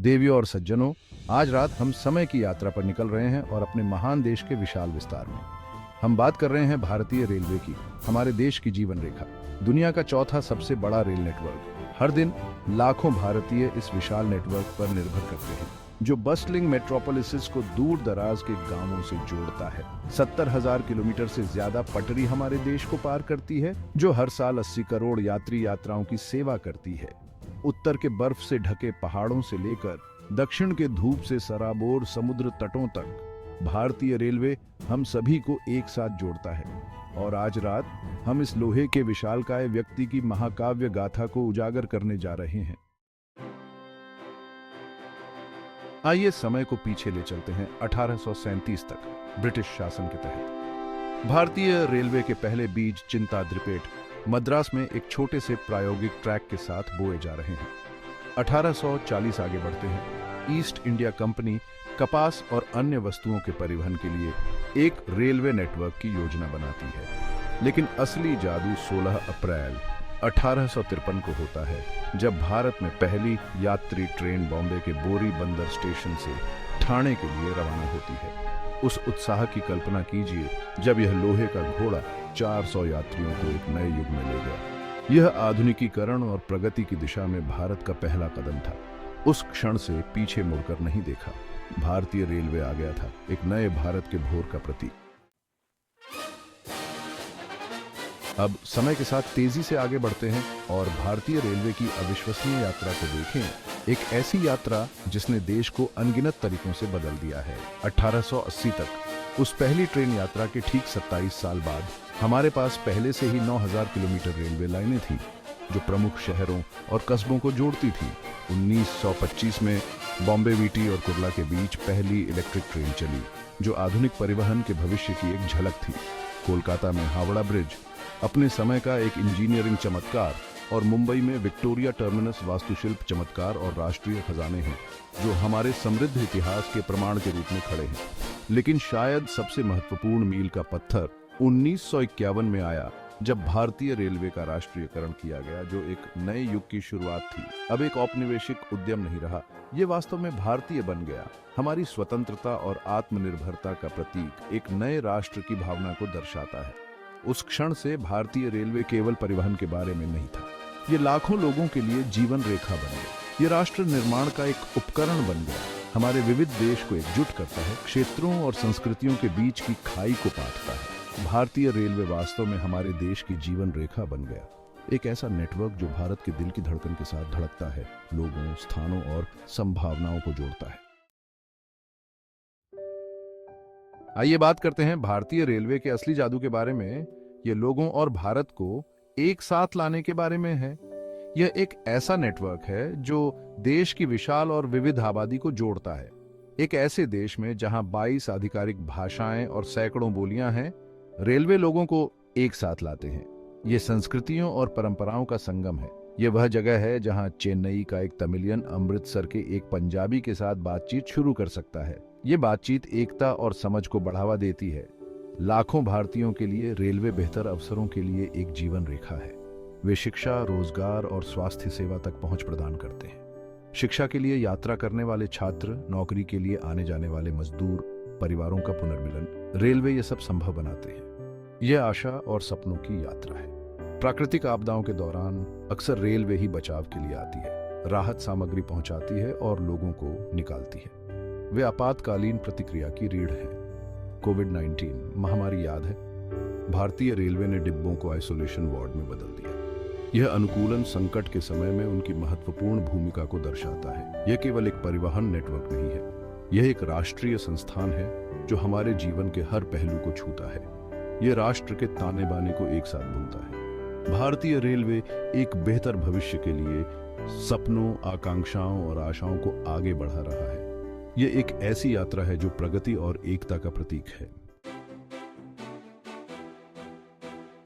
देवियों और सज्जनों, आज रात हम समय की यात्रा पर निकल रहे हैं और अपने महान देश के विशाल विस्तार में हम बात कर रहे हैं भारतीय रेलवे की, हमारे देश की जीवन रेखा, दुनिया का चौथा सबसे बड़ा रेल नेटवर्क। हर दिन लाखों भारतीय इस विशाल नेटवर्क पर निर्भर करते हैं, जो बस्टलिंग मेट्रोपोलिस को दूर दराज के गांवों से जोड़ता है। 70,000 किलोमीटर से ज्यादा पटरी हमारे देश को पार करती है, जो हर साल 80 करोड़ यात्री यात्राओं की सेवा करती है। उत्तर के बर्फ से ढके पहाड़ों से लेकर दक्षिण के धूप से सराबोर समुद्र तटों तक भारतीय रेलवे हम सभी को एक साथ जोड़ता है। और आज रात हम इस लोहे के विशालकाय व्यक्ति की महाकाव्य गाथा को उजागर करने जा रहे हैं। आइए समय को पीछे ले चलते हैं 1837 तक, ब्रिटिश शासन के तहत। भारतीय रेलवे के पहले बीज चिंता द्रिपेट मद्रास में एक छोटे से प्रायोगिक ट्रैक के साथ बोए जा रहे हैं। 1840 आगे बढ़ते हैं। ईस्ट इंडिया कंपनी कपास और अन्य वस्तुओं के परिवहन के लिए एक रेलवे नेटवर्क की योजना बनाती है। लेकिन असली जादू 16 अप्रैल 1853 को होता है, जब भारत में पहली यात्री ट्रेन बॉम्बे के बोरी बंदर स्टेशन से ठाणे के लिए रवाना होती है। उस उत्साह की कल्पना कीजिए जब यह लोहे का घोड़ा 400 यात्रियों को एक नए युग में ले गया। यह आधुनिकीकरण और प्रगति की दिशा में भारत का पहला कदम था। उस क्षण से पीछे मुड़कर नहीं देखा। भारतीय रेलवे आ गया था, एक नए भारत के भोर का प्रतीक। अब समय के साथ तेजी से आगे बढ़ते हैं और भारतीय रेलवे की अविश्वसनीय यात्रा को देखें। एक ऐसी यात्रा जिसने देश को अनगिनत तरीकों से बदल दिया है। 1880 तक उस पहली ट्रेन यात्रा के ठीक 27 साल बाद हमारे पास पहले से ही 9,000 किलोमीटर रेलवे लाइनें थी, जो प्रमुख शहरों और कस्बों को जोड़ती थी। 1925 में बॉम्बे वीटी और कुर्ला के बीच पहली इलेक्ट्रिक ट्रेन चली, जो आधुनिक परिवहन के भविष्य की एक झलक थी। कोलकाता में हावड़ा ब्रिज अपने समय का एक इंजीनियरिंग चमत्कार और मुंबई में विक्टोरिया टर्मिनस वास्तुशिल्प चमत्कार और राष्ट्रीय खजाने हैं, जो हमारे समृद्ध इतिहास के प्रमाण के रूप में खड़े हैं। लेकिन शायद सबसे महत्वपूर्ण मील का पत्थर 1951 में आया, जब भारतीय रेलवे का राष्ट्रीयकरण किया गया, जो एक नए युग की शुरुआत थी। अब एक औपनिवेशिक उद्यम नहीं रहा, ये वास्तव में भारतीय बन गया। हमारी स्वतंत्रता और आत्मनिर्भरता का प्रतीक, एक नए राष्ट्र की भावना को दर्शाता है। उस क्षण से भारतीय रेलवे केवल परिवहन के बारे में नहीं था, ये लाखों लोगों के लिए जीवन रेखा बन गया। ये राष्ट्र निर्माण का एक उपकरण बन गया, हमारे विविध देश को एकजुट करता है, क्षेत्रों और संस्कृतियों के बीच की खाई को पाटता है। भारतीय रेलवे वास्तव में हमारे देश की जीवन रेखा बन गया, एक ऐसा नेटवर्क जो भारत के दिल की धड़कन के साथ धड़कता है, लोगों, स्थानों और संभावनाओं को जोड़ता है। आइए बात करते हैं भारतीय रेलवे के असली जादू के बारे में। ये लोगों और भारत को एक साथ लाने के बारे में है। यह एक ऐसा नेटवर्क है जो देश की विशाल और विविध आबादी को जोड़ता है। एक ऐसे देश में जहां 22 आधिकारिक भाषाएं और सैकड़ों बोलियां हैं, रेलवे लोगों को एक साथ लाते हैं। ये संस्कृतियों और परंपराओं का संगम है। ये वह जगह है जहां चेन्नई का एक तमिलियन अमृतसर के एक पंजाबी के साथ बातचीत शुरू कर सकता है। ये बातचीत एकता और समझ को बढ़ावा देती है। लाखों भारतीयों के लिए रेलवे बेहतर अवसरों के लिए एक जीवन रेखा है। वे शिक्षा, रोजगार और स्वास्थ्य सेवा तक पहुंच प्रदान करते हैं। शिक्षा के लिए यात्रा करने वाले छात्र, नौकरी के लिए आने जाने वाले मजदूर, परिवारों का पुनर्मिलन, रेलवे ये सब संभव बनाते हैं। यह आशा और सपनों की यात्रा है। प्राकृतिक आपदाओं के दौरान अक्सर रेलवे ही बचाव के लिए आती है, राहत सामग्री पहुंचाती है और लोगों को निकालती है। वे आपातकालीन प्रतिक्रिया की रीढ़ है। कोविड-19 महामारी याद है? भारतीय रेलवे ने डिब्बों को आइसोलेशन वार्ड में बदल दिया। यह अनुकूलन संकट के समय में उनकी महत्वपूर्ण भूमिका को दर्शाता है। यह केवल एक परिवहन नेटवर्क नहीं है, यह एक राष्ट्रीय संस्थान है जो हमारे जीवन के हर पहलू को छूता है। यह राष्ट्र के ताने बाने को एक साथ बुनता है। भारतीय रेलवे एक बेहतर भविष्य के लिए सपनों, आकांक्षाओं और आशाओं को आगे बढ़ा रहा है। यह एक ऐसी यात्रा है जो प्रगति और एकता का प्रतीक है।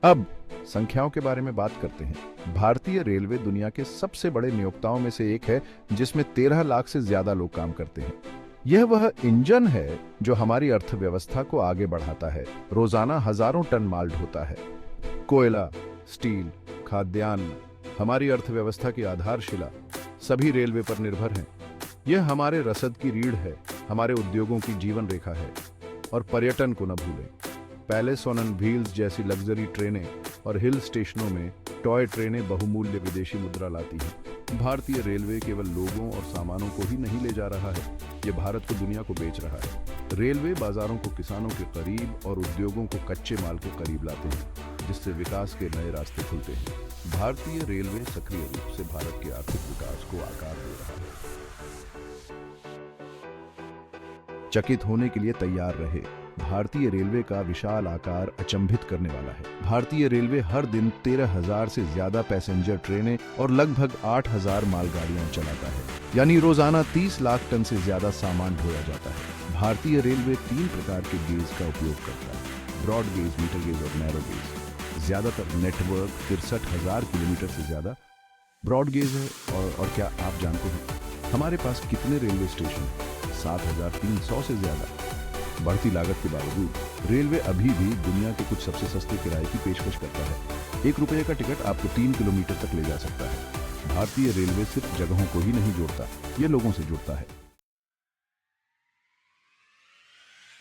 अब संख्याओं के बारे में बात करते हैं। भारतीय रेलवे दुनिया के सबसे बड़े नियोक्ताओं में से एक है, जिसमें 13 लाख से ज्यादा लोग काम करते हैं। यह वह इंजन है जो हमारी अर्थव्यवस्था को आगे बढ़ाता है। रोजाना हजारों टन माल ढोता है। कोयला, स्टील, खाद्यान्न, हमारी अर्थव्यवस्था की आधारशिला सभी रेलवे पर निर्भर हैं। यह हमारे रसद की रीढ़ है, हमारे उद्योगों की जीवन रेखा है। और पर्यटन को न भूलें। पैलेस ऑन व्हील्स जैसी लग्जरी ट्रेनें और हिल स्टेशनों में टॉय ट्रेनें बहुमूल्य विदेशी मुद्रा लाती हैं। भारतीय रेलवे केवल लोगों और सामानों को ही नहीं ले जा रहा है, ये भारत को दुनिया को बेच रहा है। रेलवे बाजारों को किसानों के करीब और उद्योगों को कच्चे माल के करीब लाते हैं, जिससे विकास के नए रास्ते खुलते हैं। भारतीय रेलवे सक्रिय रूप से भारत के आर्थिक विकास को आकार दे रहा है। चकित होने के लिए तैयार रहे। भारतीय रेलवे का विशाल आकार अचंभित करने वाला है। भारतीय रेलवे हर दिन 13,000 से ज्यादा पैसेंजर ट्रेनें और लगभग 8,000 मालगाड़ियां चलाता है, यानी रोजाना 30 लाख टन से ज्यादा सामान ढोया जाता है। भारतीय रेलवे 3 प्रकार के गेज का उपयोग करता है: ब्रॉड गेज, मीटर गेज और नैरो गेज। ज्यादातर नेटवर्क 63,000 किलोमीटर से ज्यादा ब्रॉड गेज है। और क्या आप जानते हैं हमारे पास कितने रेलवे स्टेशन हैं? 7,300 से ज्यादा। बढ़ती लागत के बावजूद रेलवे अभी भी दुनिया के कुछ सबसे सस्ते किराए की पेशकश करता है। 1 रुपये का टिकट आपको 3 किलोमीटर तक ले जा सकता है। भारतीय रेलवे सिर्फ जगहों को ही नहीं जोड़ता, ये लोगों से जुड़ता है।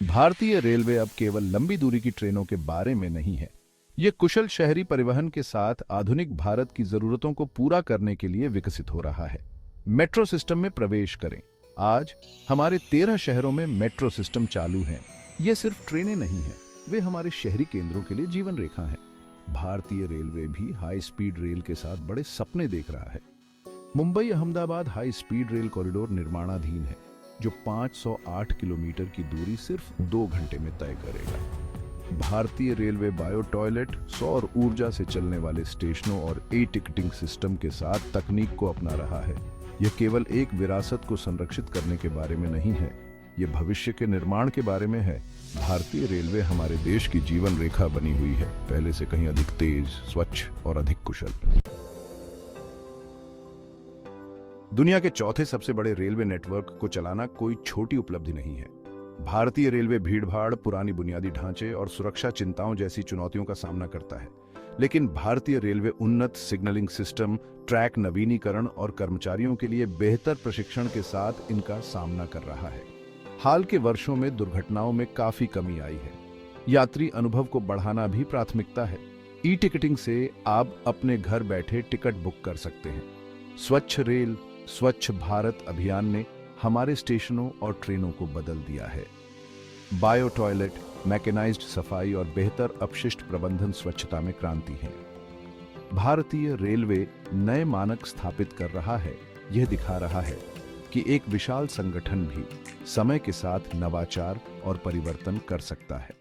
भारतीय रेलवे अब केवल लंबी दूरी की ट्रेनों के बारे में नहीं है, ये कुशल शहरी परिवहन के साथ आधुनिक भारत की जरूरतों को पूरा करने के लिए विकसित हो रहा है। मेट्रो सिस्टम में प्रवेश करें। आज हमारे 13 शहरों में मेट्रो सिस्टम चालू हैं। ये सिर्फ ट्रेनें नहीं हैं, वे हमारे शहरी केंद्रों के लिए जीवन रेखा हैं। भारतीय रेलवे भी हाई स्पीड रेल के साथ बड़े सपने देख रहा है। Mumbai Ahmedabad high speed rail corridor निर्माणाधीन है, जो 508 किलोमीटर की दूरी सिर्फ 2 घंटे में तय करेगा। भारतीय रेलवे बायो टॉयलेट, सौर ऊर्जा से चलने वाले स्टेशनों और टिकटिंग सिस्टम के साथ तकनीक को अपना रहा है। यह केवल एक विरासत को संरक्षित करने के बारे में नहीं है, यह भविष्य के निर्माण के बारे में है। भारतीय रेलवे हमारे देश की जीवन रेखा बनी हुई है, पहले से कहीं अधिक तेज, स्वच्छ और अधिक कुशल। दुनिया के चौथे सबसे बड़े रेलवे नेटवर्क को चलाना कोई छोटी उपलब्धि नहीं है। भारतीय रेलवे भीड़भाड़, पुरानी बुनियादी ढांचे और सुरक्षा चिंताओं जैसी चुनौतियों का सामना करता है, लेकिन भारतीय रेलवे उन्नत सिग्नलिंग सिस्टम, ट्रैक नवीनीकरण और कर्मचारियों के लिए बेहतर प्रशिक्षण के साथ इनका सामना कर रहा है। हाल के वर्षों में दुर्घटनाओं में काफी कमी आई है। यात्री अनुभव को बढ़ाना भी प्राथमिकता है। टिकटिंग से आप अपने घर बैठे टिकट बुक कर सकते हैं। स्वच्छ रेल, स्वच्छ भारत अभियान ने हमारे स्टेशनों और ट्रेनों को बदल दिया है। बायो टॉयलेट, मैकेनाइज्ड सफाई और बेहतर अपशिष्ट प्रबंधन स्वच्छता में क्रांति है। भारतीय रेलवे नए मानक स्थापित कर रहा है। यह दिखा रहा है कि एक विशाल संगठन भी समय के साथ नवाचार और परिवर्तन कर सकता है।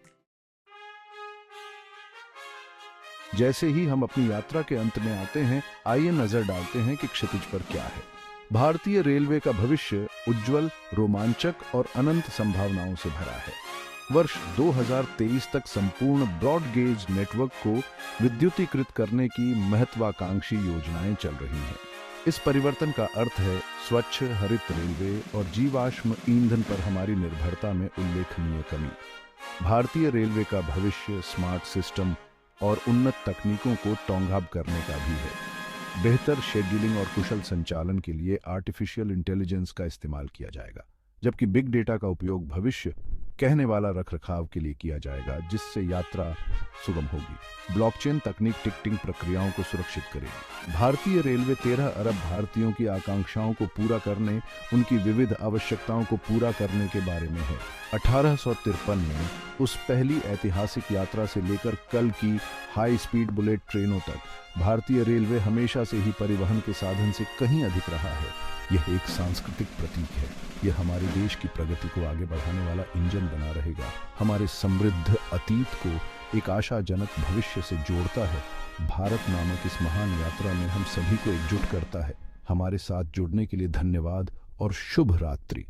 जैसे ही हम अपनी यात्रा के अंत में आते हैं, आइए नजर डालते हैं कि क्षितिज पर क्या है। भारतीय रेलवे का भविष्य उज्जवल, रोमांचक और अनंत संभावनाओं से भरा है। वर्ष 2023 तक संपूर्ण ब्रॉड गेज नेटवर्क को विद्युतीकृत करने की महत्वाकांक्षी योजनाएं चल रही हैं। इस परिवर्तन का अर्थ है स्वच्छ, हरित रेलवे और जीवाश्म ईंधन पर हमारी निर्भरता में उल्लेखनीय कमी। भारतीय रेलवे का भविष्य स्मार्ट सिस्टम और उन्नत तकनीकों को टोंगाब करने का भी है। बेहतर शेड्यूलिंग और कुशल संचालन के लिए आर्टिफिशियल इंटेलिजेंस का इस्तेमाल किया जाएगा, जबकि बिग डेटा का उपयोग भविष्य कहने वाला रखरखाव के लिए किया जाएगा, जिससे यात्रा सुगम होगी। ब्लॉकचेन तकनीक टिकटिंग प्रक्रियाओं को सुरक्षित करेगी। भारतीय रेलवे 13 अरब भारतीयों की आकांक्षाओं को पूरा करने, उनकी विविध आवश्यकताओं को पूरा करने के बारे में है। 1853 में उस पहली ऐतिहासिक यात्रा से लेकर कल की हाई स्पीड बुलेट ट्रेनों तक भारतीय रेलवे हमेशा से ही परिवहन के साधन से कहीं अधिक रहा है। यह एक सांस्कृतिक प्रतीक है। यह हमारे देश की प्रगति को आगे बढ़ाने वाला इंजन बना रहेगा। हमारे समृद्ध अतीत को एक आशाजनक भविष्य से जोड़ता है। भारत नामक इस महान यात्रा में हम सभी को एकजुट करता है। हमारे साथ जुड़ने के लिए धन्यवाद और शुभ रात्रि।